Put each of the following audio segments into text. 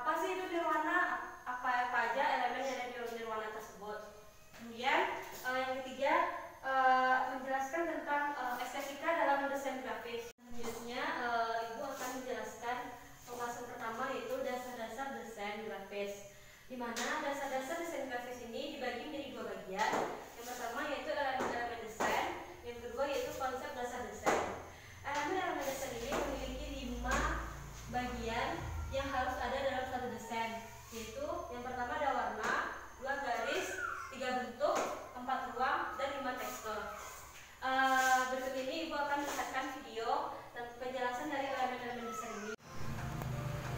Apa sih itu nirwana? Apa aja elemen yang ada di nirwana tersebut? Kemudian yang ketiga menjelaskan tentang estetika dalam mendesain grafis. Selanjutnya Ibu akan menjelaskan pembahasan pertama yaitu dasar-dasar desain grafis. Di mana dasar-dasar desain grafis ini dibagi menjadi dua bagian. Yang pertama yaitu elemen-elemen desain, yang kedua yaitu konsep dasar desain. Elemen-elemen desain ini memiliki 5 bagian yang harus ada dalam satu desain, yaitu yang pertama ada warna, 2 garis, 3 bentuk, 4 ruang, dan 5 tekstur. Berikut ini Ibu akan melihatkan video dan penjelasan dari elemen-elemen desain ini.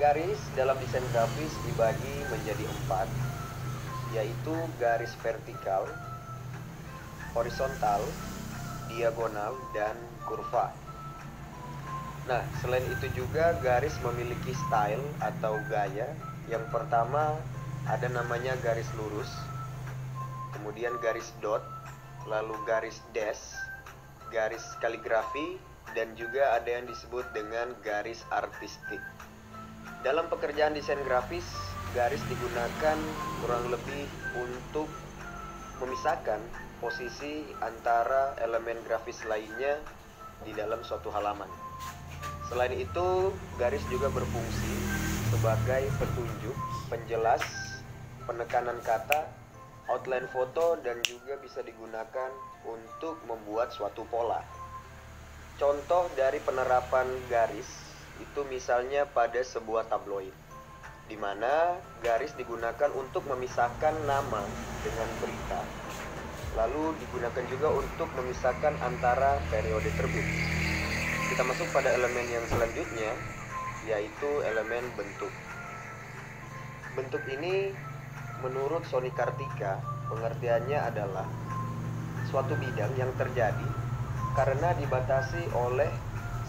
Garis dalam desain grafis dibagi menjadi 4, yaitu garis vertikal, horizontal, diagonal, dan kurva. Nah, selain itu juga garis memiliki style atau gaya. Yang pertama ada namanya garis lurus, kemudian garis dot, lalu garis dash, garis kaligrafi, dan juga ada yang disebut dengan garis artistik. Dalam pekerjaan desain grafis, garis digunakan kurang lebih untuk memisahkan posisi antara elemen grafis lainnya di dalam suatu halaman. Selain itu, garis juga berfungsi sebagai petunjuk, penjelas, penekanan kata, outline foto, dan juga bisa digunakan untuk membuat suatu pola. Contoh dari penerapan garis itu misalnya pada sebuah tabloid, di mana garis digunakan untuk memisahkan nama dengan berita, lalu digunakan juga untuk memisahkan antara periode terbit. Kita masuk pada elemen yang selanjutnya, yaitu elemen bentuk. Bentuk ini menurut Sony Kartika, pengertiannya adalah suatu bidang yang terjadi karena dibatasi oleh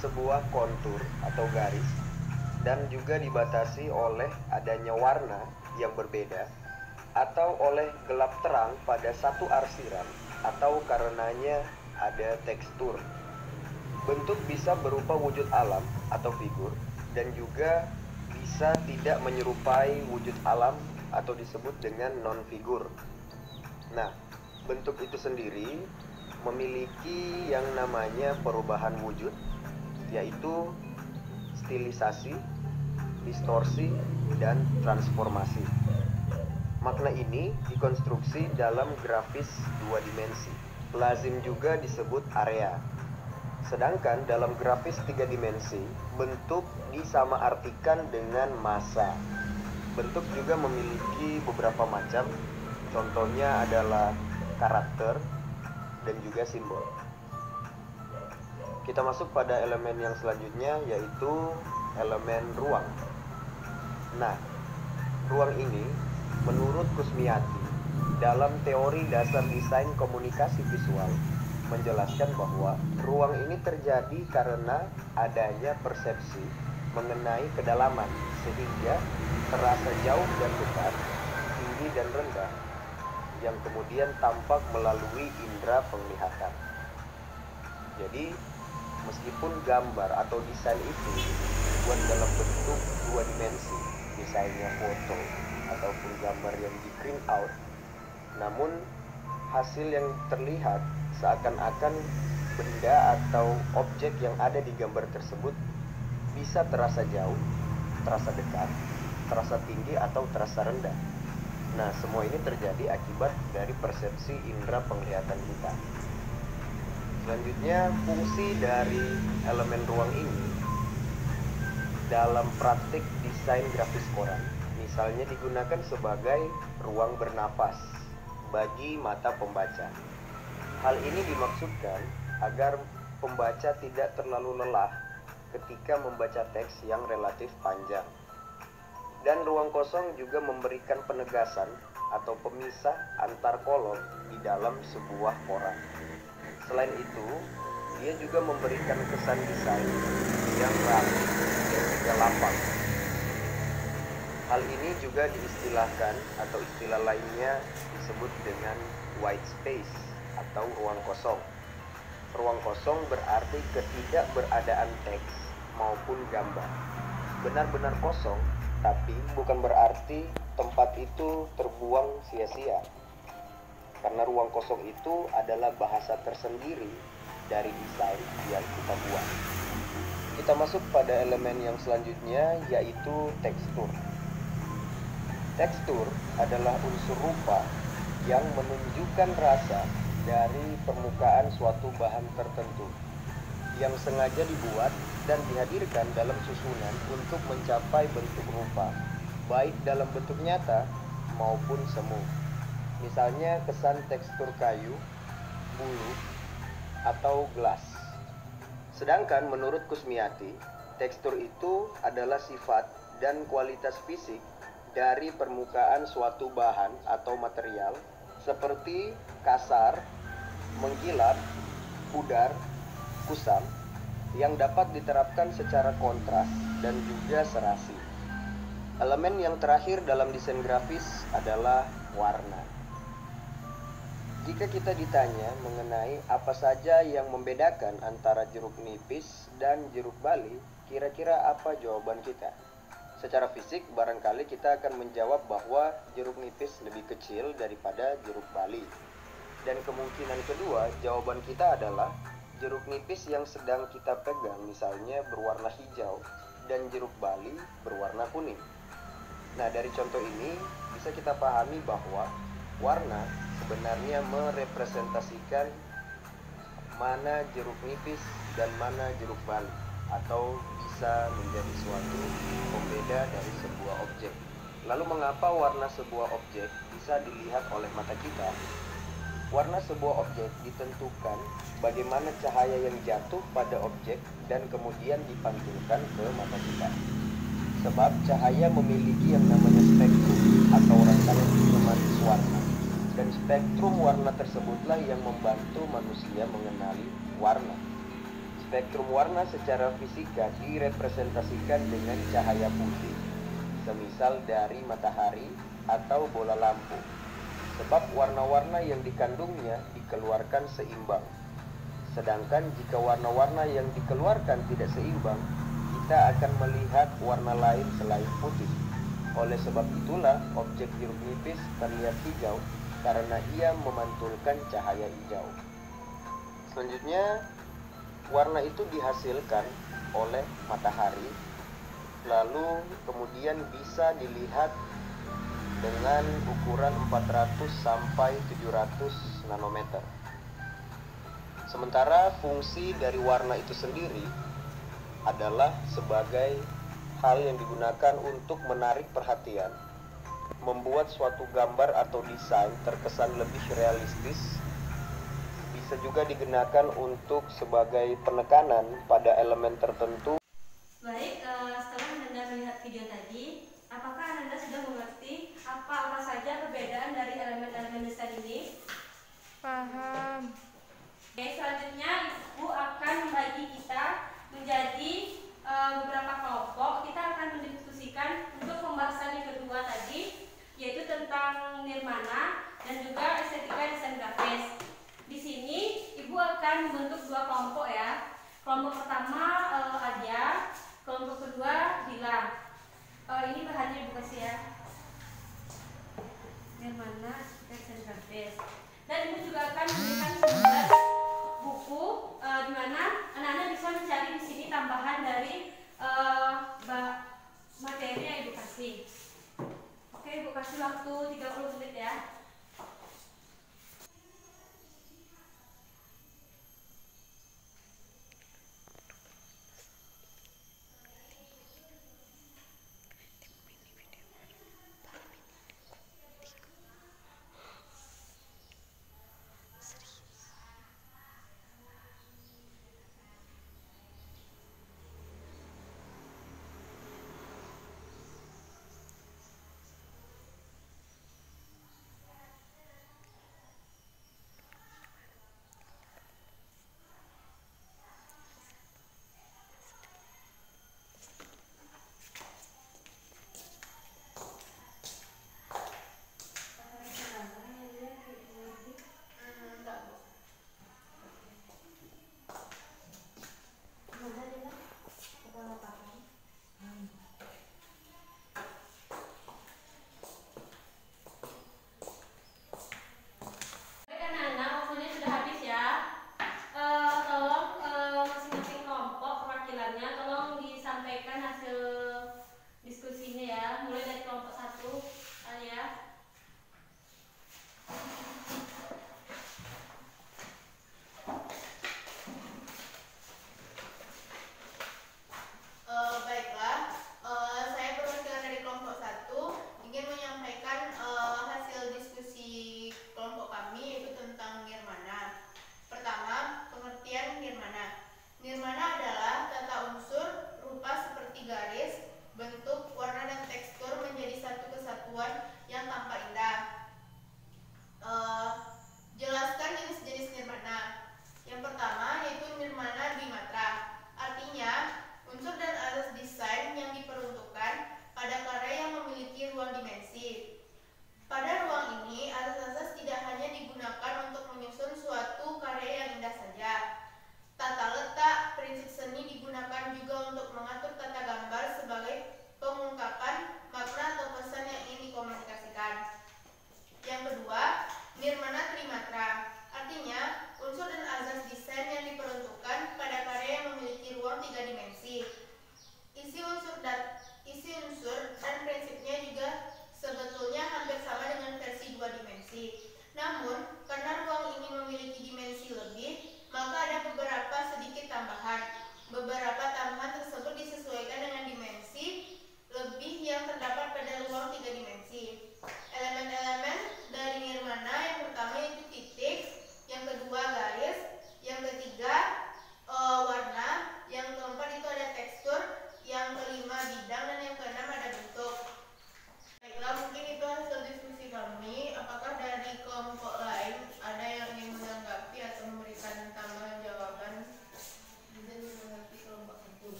sebuah kontur atau garis, dan juga dibatasi oleh adanya warna yang berbeda, atau oleh gelap terang pada satu arsiran, atau karenanya ada tekstur. Bentuk bisa berupa wujud alam atau figur, dan juga bisa tidak menyerupai wujud alam atau disebut dengan non-figur. Nah, bentuk itu sendiri memiliki yang namanya perubahan wujud, yaitu stilisasi, distorsi, dan transformasi. Makna ini dikonstruksi dalam grafis 2 dimensi. Lazim juga disebut area. Sedangkan dalam grafis 3 dimensi, bentuk disamaartikan dengan massa. Bentuk juga memiliki beberapa macam, contohnya adalah karakter dan juga simbol. Kita masuk pada elemen yang selanjutnya, yaitu elemen ruang. Nah, ruang ini menurut Kusmiati dalam teori dasar desain komunikasi visual menjelaskan bahwa ruang ini terjadi karena adanya persepsi mengenai kedalaman, sehingga terasa jauh dan dekat, tinggi dan rendah, yang kemudian tampak melalui indera penglihatan. Jadi, meskipun gambar atau desain itu dibuat dalam bentuk 2 dimensi, misalnya foto ataupun gambar yang di print out, namun hasil yang terlihat seakan-akan benda atau objek yang ada di gambar tersebut bisa terasa jauh, terasa dekat, terasa tinggi, atau terasa rendah. Nah, semua ini terjadi akibat dari persepsi indera penglihatan kita. Selanjutnya, fungsi dari elemen ruang ini dalam praktik desain grafis koran misalnya digunakan sebagai ruang bernapas bagi mata pembaca. Hal ini dimaksudkan agar pembaca tidak terlalu lelah ketika membaca teks yang relatif panjang. Dan ruang kosong juga memberikan penegasan atau pemisah antar kolom di dalam sebuah koran. Selain itu, dia juga memberikan kesan desain yang rapi dan juga lapang. Hal ini juga diistilahkan atau istilah lainnya disebut dengan white space atau ruang kosong. Ruang kosong berarti ketidakberadaan teks maupun gambar. Benar-benar kosong Tapi bukan berarti tempat itu terbuang sia-sia. Karena ruang kosong itu adalah bahasa tersendiri dari desain yang kita buat. Kita masuk pada elemen yang selanjutnya, yaitu tekstur. Tekstur adalah unsur rupa yang menunjukkan rasa dari permukaan suatu bahan tertentu yang sengaja dibuat dan dihadirkan dalam susunan untuk mencapai bentuk rupa, baik dalam bentuk nyata maupun semu. Misalnya kesan tekstur kayu, bulu, atau gelas. Sedangkan menurut Kusmiati, tekstur itu adalah sifat dan kualitas fisik dari permukaan suatu bahan atau material seperti kasar, mengkilap, pudar, kusam yang dapat diterapkan secara kontras dan juga serasi. Elemen yang terakhir dalam desain grafis adalah warna. Jika kita ditanya mengenai apa saja yang membedakan antara jeruk nipis dan jeruk bali, kira-kira apa jawaban kita? Secara fisik, barangkali kita akan menjawab bahwa jeruk nipis lebih kecil daripada jeruk bali. Dan kemungkinan kedua, jawaban kita adalah jeruk nipis yang sedang kita pegang misalnya berwarna hijau dan jeruk bali berwarna kuning. Nah, dari contoh ini bisa kita pahami bahwa warna sebenarnya merepresentasikan mana jeruk nipis dan mana jeruk bali, atau bisa menjadi suatu pembeda dari sebuah objek. Lalu mengapa warna sebuah objek bisa dilihat oleh mata kita? Warna sebuah objek ditentukan bagaimana cahaya yang jatuh pada objek dan kemudian dipantulkan ke mata kita. Sebab cahaya memiliki yang namanya spektrum atau rangkaian otomatis warna. Dan spektrum warna tersebutlah yang membantu manusia mengenali warna. Spektrum warna secara fisika direpresentasikan dengan cahaya putih, semisal dari matahari atau bola lampu. Sebab warna-warna yang dikandungnya dikeluarkan seimbang. Sedangkan jika warna-warna yang dikeluarkan tidak seimbang, kita akan melihat warna lain selain putih. Oleh sebab itulah objek jeruk nipis terlihat hijau karena ia memantulkan cahaya hijau. Selanjutnya, warna itu dihasilkan oleh matahari, lalu kemudian bisa dilihat dengan ukuran 400 sampai 700 nanometer. Sementara fungsi dari warna itu sendiri adalah sebagai hal yang digunakan untuk menarik perhatian, membuat suatu gambar atau desain terkesan lebih realistis. Bisa juga digunakan untuk sebagai penekanan pada elemen tertentu. Baik, setelah Anda melihat video tadi, apakah Anda sudah mengerti apa saja perbedaan dari elemen-elemen desain ini? Paham. Oke, selanjutnya Ibu akan membagi kita menjadi beberapa kelompok. Kita akan mendiskusikan untuk pembahasan yang kedua tadi, yaitu tentang nirmana dan juga estetika desain grafis. Di sini Ibu akan membentuk dua kelompok ya. Kelompok pertama Adia, kelompok kedua Dila. Ini bahannya Ibu kasih ya. Nirmana, estetika desain grafis. Dan Ibu juga akan memberikan sumber buku di mana anak-anak bisa mencari di sini tambahan dari materi yang Ibu kasih. Oke, Ibu kasih waktu 30 menit ya.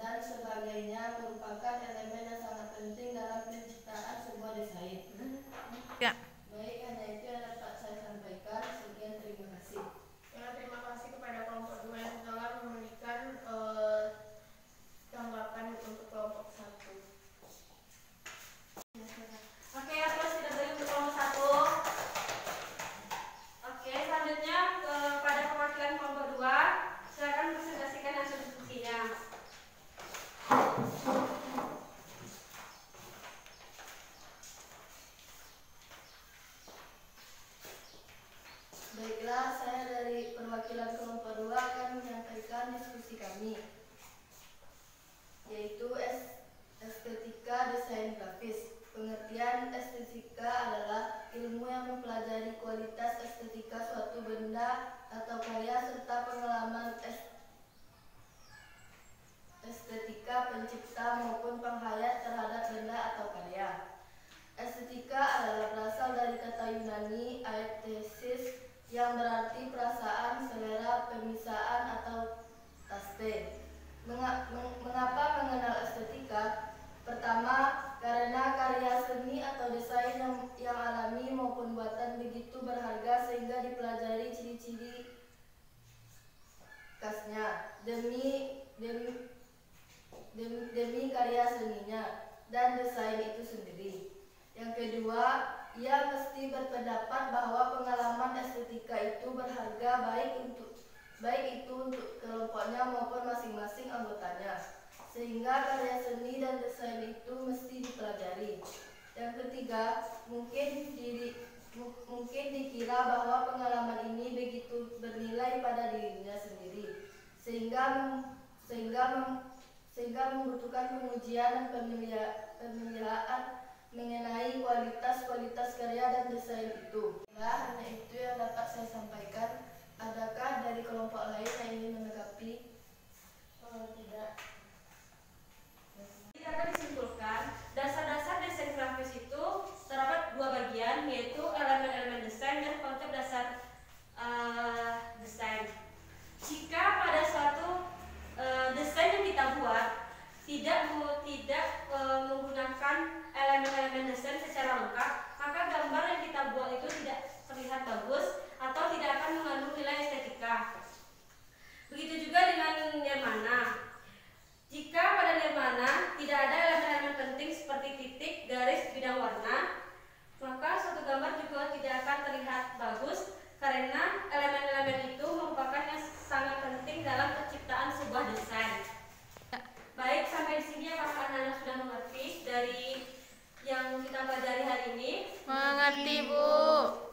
dan sebagainya merupakan elemen yang sangat penting dalam penciptaan sebuah desain. Ya. Baik, hanya itu yang dapat saya sampaikan. Sekian, terima kasih. Ya, terima kasih kepada kelompok 2 yang telah memberikan tanggapan untuk kelompok 1. Oke, aku sudah beri untuk kelompok 1. Oke, selanjutnya kepada perwakilan kelompok 2, silakan presentasikan hasil diskusinya. Baiklah, saya dari perwakilan kelompok 2 akan menyampaikan diskusi kami, yaitu estetika desain grafis. Pengertian estetika adalah ilmu yang mempelajari kualitas estetika suatu benda atau karya serta pengalaman estetika pencipta maupun penghayat terhadap benda atau karya. Estetika adalah berasal dari kata Yunani aesthesis yang berarti perasaan, selera, pemisaan atau taste. Mengapa mengenal estetika? Pertama, karena karya seni atau desain yang alami maupun buatan begitu berharga sehingga dipelajari ciri-ciri khasnya demi karya seninya dan desain itu sendiri. Yang kedua, ia mesti berpendapat bahwa pengalaman estetika itu berharga baik itu untuk kelompoknya maupun masing-masing anggotanya, sehingga karya seni dan desain itu mesti dipelajari. Yang ketiga, mungkin dikira bahwa pengalaman ini begitu bernilai pada dirinya sendiri, sehingga membutuhkan pengujian dan pemeliharaan mengenai kualitas karya dan desain itu. Nah, hanya itu yang dapat saya sampaikan. Adakah dari kelompok lain yang ingin menanggapi? Tidak. Jadi akan disimpulkan, dasar-dasar desain grafis itu terdapat 2 bagian, yaitu elemen-elemen desain dan konsep dasar desain. Jika pada suatu desain yang kita buat tidak menggunakan elemen-elemen desain secara lengkap, maka gambar yang kita buat itu tidak terlihat bagus atau tidak akan mengandung nilai estetika. Begitu juga dengan nirmana. Jika pada nirmana tidak ada elemen-elemen penting seperti titik, garis, bidang warna, maka suatu gambar juga tidak akan terlihat bagus karena elemen-elemen itu merupakan yang sangat penting dalam penciptaan sebuah desain. Baik, sampai di sini apakah anak-anak sudah mengerti dari yang kita pelajari hari ini? Mengerti, Bu.